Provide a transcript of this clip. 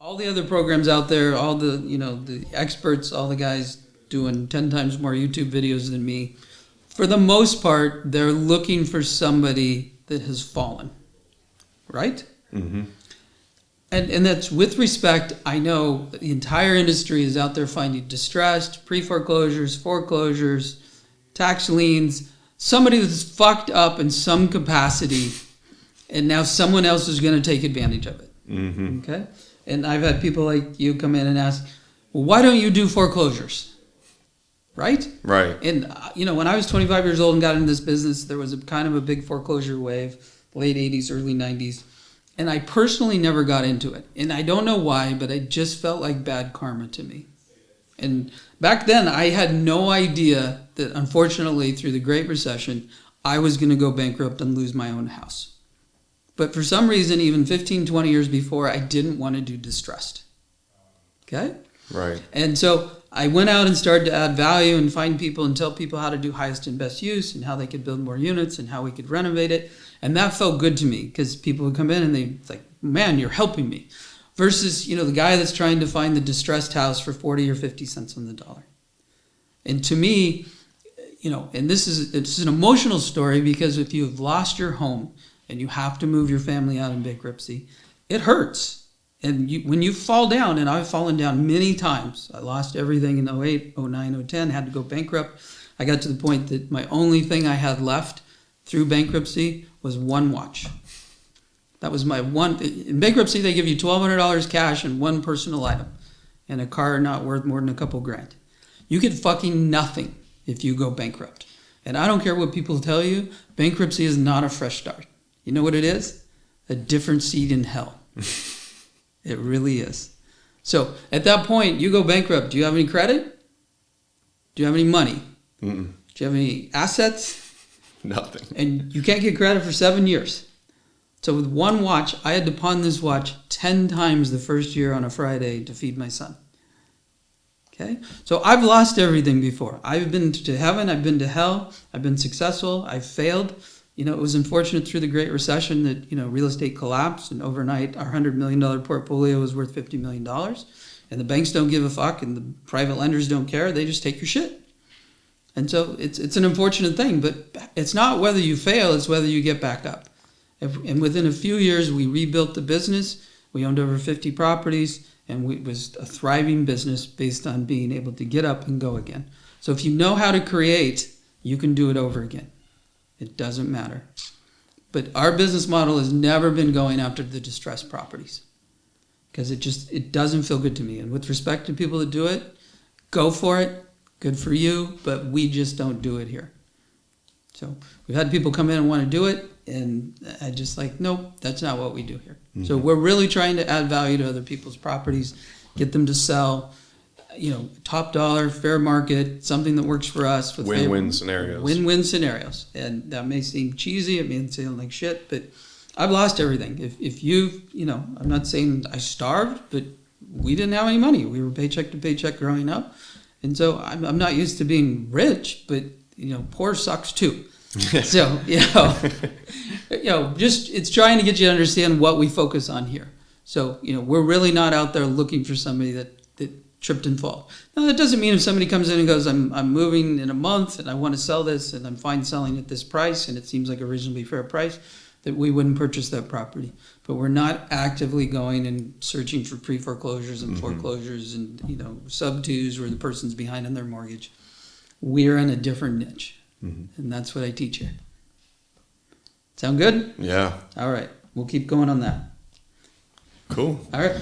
all the other programs out there, all the, the experts, all the guys doing 10 times more YouTube videos than me, for the most part, they're looking for somebody that has fallen, right? Mm-hmm. And that's with respect. I know the entire industry is out there finding distressed, pre-foreclosures, foreclosures, tax liens, somebody that's fucked up in some capacity, and now someone else is going to take advantage of it. Mm-hmm. Okay? And I've had people like you come in and ask, well, why don't you do foreclosures? Right? Right. And, when I was 25 years old and got into this business, there was a kind of a big foreclosure wave, late 80s, early 90s. And I personally never got into it. And I don't know why, but it just felt like bad karma to me. And back then, I had no idea that, unfortunately, through the Great Recession, I was going to go bankrupt and lose my own house. But for some reason, even 15, 20 years before, I didn't want to do distressed. Okay? Right. And so I went out and started to add value and find people and tell people how to do highest and best use and how they could build more units and how we could renovate it. And that felt good to me because people would come in and they'd like, man, you're helping me. Versus, the guy that's trying to find the distressed house for 40 or 50 cents on the dollar. And to me, and it's an emotional story because if you've lost your home and you have to move your family out in bankruptcy, it hurts. And when you fall down, and I've fallen down many times, I lost everything in 08, 09, 010, had to go bankrupt. I got to the point that my only thing I had left through bankruptcy was one watch. That was my one. In bankruptcy, they give you $1,200 cash and one personal item and a car not worth more than a couple grand. You get fucking nothing if you go bankrupt. And I don't care what people tell you, bankruptcy is not a fresh start. You know what it is? A different seat in hell. It really is. So at that point, you go bankrupt. Do you have any credit? Do you have any money? Mm-mm. Do you have any assets? Nothing. And you can't get credit for 7 years. So with one watch, I had to pawn this watch 10 times the first year on a Friday to feed my son. Okay? So I've lost everything before. I've been to heaven. I've been to hell. I've been successful. I've failed. It was unfortunate through the Great Recession that, real estate collapsed, and overnight our $100 million portfolio was worth $50 million. And the banks don't give a fuck, and the private lenders don't care. They just take your shit. And so it's an unfortunate thing, but it's not whether you fail, it's whether you get back up. And within a few years, we rebuilt the business. We owned over 50 properties, and it was a thriving business based on being able to get up and go again. So if you know how to create, you can do it over again. It doesn't matter. But our business model has never been going after the distressed properties because it doesn't feel good to me. And with respect to people that do it, go for it. Good for you, but we just don't do it here. So we've had people come in and want to do it, and I just like, nope, that's not what we do here. Mm-hmm. So we're really trying to add value to other people's properties, get them to sell, top dollar, fair market, something that works for us. With win-win scenarios. Win-win scenarios. And that may seem cheesy, it may sound like shit, but I've lost everything. If you, I'm not saying I starved, but we didn't have any money. We were paycheck to paycheck growing up. And so I'm not used to being rich, but, poor sucks too. So, just it's trying to get you to understand what we focus on here. So, we're really not out there looking for somebody that tripped and fall. Now, that doesn't mean if somebody comes in and goes, I'm moving in a month and I want to sell this and I'm fine selling at this price and it seems like a reasonably fair price, that we wouldn't purchase that property. But we're not actively going and searching for pre-foreclosures and foreclosures and, sub-twos where the person's behind on their mortgage. We're in a different niche. Mm-hmm. And that's what I teach you. Sound good? Yeah. All right. We'll keep going on that. Cool. All right.